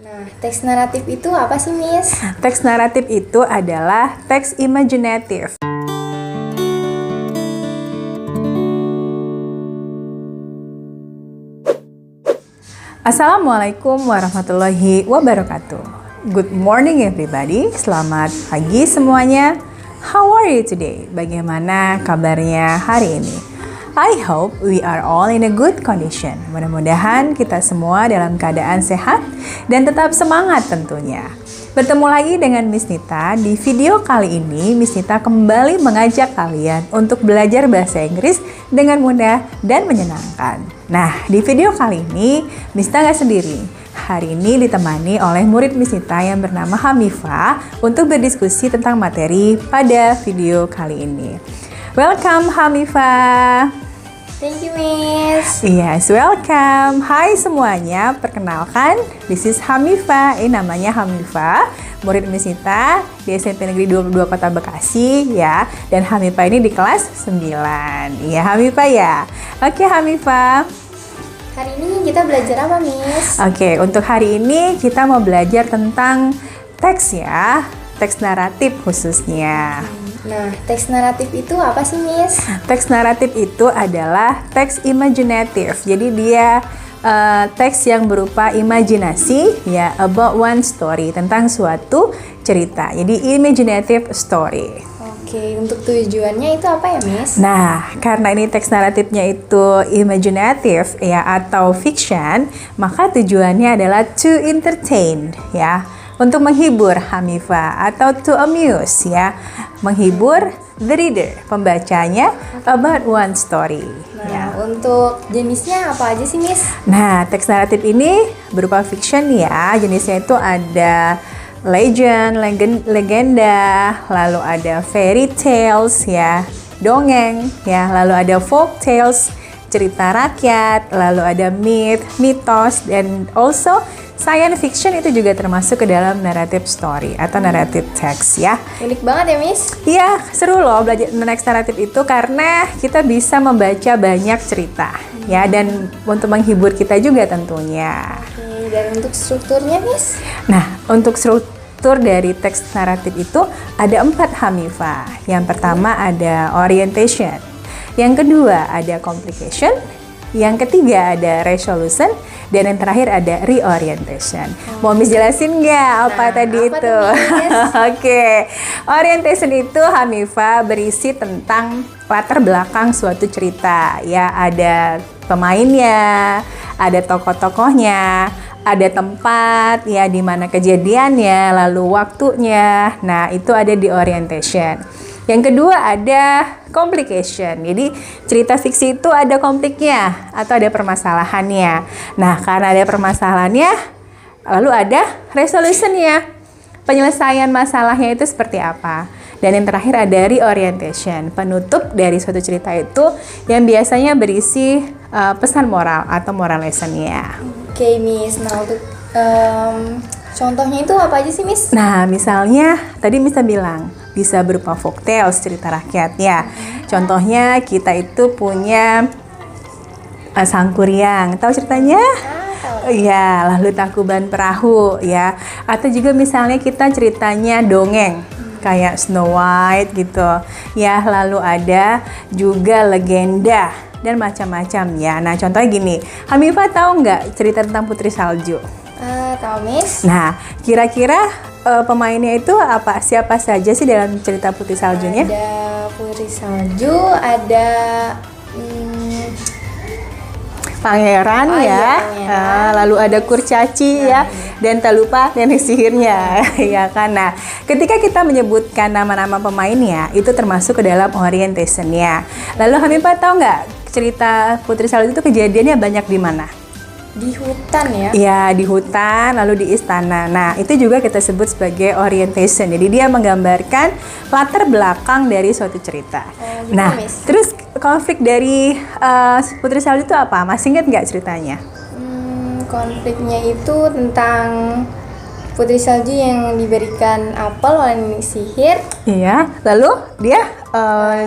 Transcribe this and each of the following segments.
Nah, teks naratif itu apa sih, Miss? Teks naratif itu adalah teks imajinatif. Assalamualaikum warahmatullahi wabarakatuh. Good morning everybody. Selamat pagi semuanya. How are you today? Bagaimana kabarnya hari ini? I hope we are all in a good condition. Mudah-mudahan kita semua dalam keadaan sehat dan tetap semangat tentunya. Bertemu lagi dengan Miss Nita. Di video kali ini, Miss Nita kembali mengajak kalian untuk belajar bahasa Inggris dengan mudah dan menyenangkan. Nah, di video kali ini, Miss Nita nggak sendiri. Hari ini ditemani oleh murid Miss Nita yang bernama Hamifa untuk berdiskusi tentang materi pada video kali ini. Welcome Hamifa. Thank you, Miss. Yes, welcome. Hai semuanya, perkenalkan, this is Hamifa. Ini namanya Hamifa, murid Miss Nita di SMP Negeri 22 Kota Bekasi ya. Dan Hamifa ini di kelas 9. Iya, Hamifa ya. Oke, Hamifa. Hari ini kita belajar apa, Miss? Oke, untuk hari ini kita mau belajar tentang teks ya, teks naratif khususnya. Nah, teks naratif itu apa sih, Miss? Teks naratif itu adalah teks imajinatif. Jadi dia teks yang berupa imajinasi ya, about one story, tentang suatu cerita. Jadi imaginative story. Oke, untuk tujuannya itu apa ya, Miss? Nah, karena ini teks naratifnya itu imaginatif ya atau fiction, maka tujuannya adalah to entertain ya, untuk menghibur Hamifa atau to amuse ya, menghibur the reader, pembacanya about one story. Nah, untuk jenisnya apa aja sih, Miss? Nah, teks naratif ini berupa fiction ya, jenisnya itu ada legend, legenda, lalu ada fairy tales ya, dongeng ya, lalu ada folk tales, cerita rakyat, lalu ada myth, mitos, dan also science fiction itu juga termasuk ke dalam narrative story atau narrative text ya. Unik banget ya, Miss? Iya, seru loh belajar teks naratif itu karena kita bisa membaca banyak cerita ya, dan untuk menghibur kita juga tentunya. Oke, dan untuk strukturnya, Miss? Nah, untuk struktur dari teks naratif itu ada 4 Hamifa. Yang pertama ada orientation, yang kedua ada complication, yang ketiga ada resolution, dan yang terakhir ada reorientation. Mau Miss jelasin nggak apa tadi apa itu? tuh, Miss? Oke, orientation itu Hamifa berisi tentang latar belakang suatu cerita. Ya, ada pemainnya, ada tokoh-tokohnya, ada tempat ya di mana kejadiannya, lalu waktunya. Nah, itu ada di orientation. Yang kedua ada complication. Jadi cerita fiksi itu ada konfliknya atau ada permasalahannya. Nah, karena ada permasalahannya, lalu ada resolutionnya. Penyelesaian masalahnya itu seperti apa. Dan yang terakhir ada reorientation. Penutup dari suatu cerita itu yang biasanya berisi pesan moral atau moral lessonnya. Oke, Miss. Nah, untuk contohnya itu apa aja sih, Miss? Nah, misalnya tadi Miss bilang bisa berupa folk tales, cerita rakyat ya. Contohnya kita itu punya Sangkuriang. Tahu ceritanya? Iya, lalu Tangkuban Perahu ya. Atau juga misalnya kita ceritanya dongeng kayak Snow White gitu. Ya, lalu ada juga legenda dan macam-macam ya. Nah, contohnya gini. Hamifa tahu nggak cerita tentang Putri Salju? Tahu, Miss. Nah, kira-kira pemainnya itu apa? Siapa saja sih dalam cerita Putri Saljunya? Ada Putri Salju, ada Pangeran Oh, ya, iya, Pangeran. lalu ada Kurcaci ya, dan tak lupa nenek sihirnya, ya kan. Nah, ketika kita menyebutkan nama-nama pemainnya, itu termasuk ke dalam orientationnya. Lalu Hamifa tahu nggak cerita Putri Salju itu kejadiannya banyak di mana? di hutan ya? Ya, di hutan, lalu di istana. Nah, itu juga kita sebut sebagai orientation. Jadi dia menggambarkan latar belakang dari suatu cerita. Gitu, Nah, Miss. terus konflik dari Putri Salju itu apa? Masih ingat nggak ceritanya? Konfliknya itu tentang putri salju yang diberikan apel oleh nenek sihir. Iya, lalu dia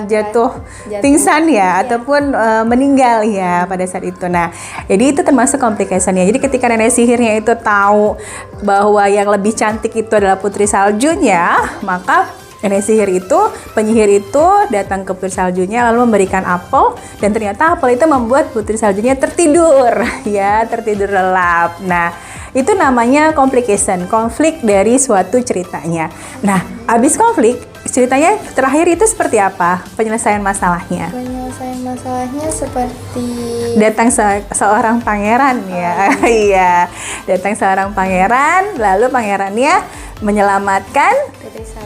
jatuh pingsan ya, ataupun meninggal ya pada saat itu. Nah, jadi itu termasuk komplikasinya. Jadi ketika nenek sihirnya itu tahu bahwa yang lebih cantik itu adalah putri saljunya, maka nenek sihir itu, penyihir itu datang ke putri saljunya lalu memberikan apel, dan ternyata apel itu membuat putri saljunya tertidur ya, tertidur lelap. Nah, itu namanya complication, konflik dari suatu ceritanya. Nah, habis konflik, ceritanya terakhir itu seperti apa penyelesaian masalahnya? Penyelesaian masalahnya seperti Datang seorang pangeran ya. Iya, datang seorang pangeran, lalu pangerannya menyelamatkan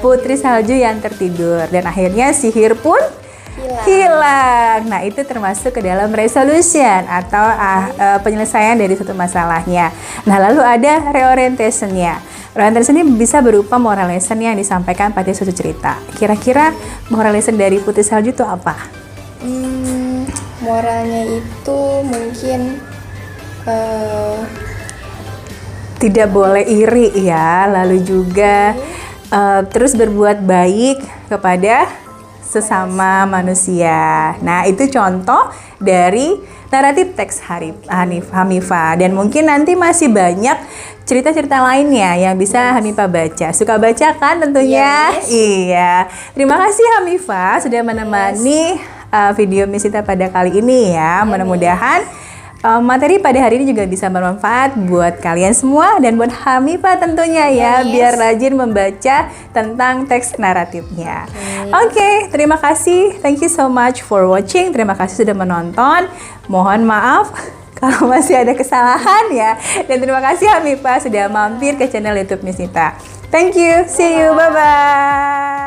putri salju yang tertidur, dan akhirnya sihir pun hilang. Nah, itu termasuk ke dalam resolution atau penyelesaian dari suatu masalahnya. Nah, lalu ada reorientation-nya. Reorientation ini bisa berupa moral lesson yang disampaikan pada suatu cerita. Kira-kira moral lesson dari putri salju itu apa? Moralnya itu mungkin tidak boleh iri ya, lalu juga terus berbuat baik kepada sesama manusia. Nah, itu contoh dari naratif teks Hanifah, dan mungkin nanti masih banyak cerita-cerita lainnya yang bisa Hanifah baca. Suka baca kan tentunya? Yes. Iya. Terima kasih Hanifah sudah menemani video Misita pada kali ini ya. Mudah-mudahan materi pada hari ini juga bisa bermanfaat buat kalian semua dan buat Hanifah tentunya ya, biar rajin membaca tentang teks naratifnya. Oke, terima kasih. Thank you so much for watching. Terima kasih sudah menonton. Mohon maaf kalau masih ada kesalahan ya. Dan terima kasih Hanifah sudah mampir ke channel YouTube Misita. Thank you. See you. Bye-bye.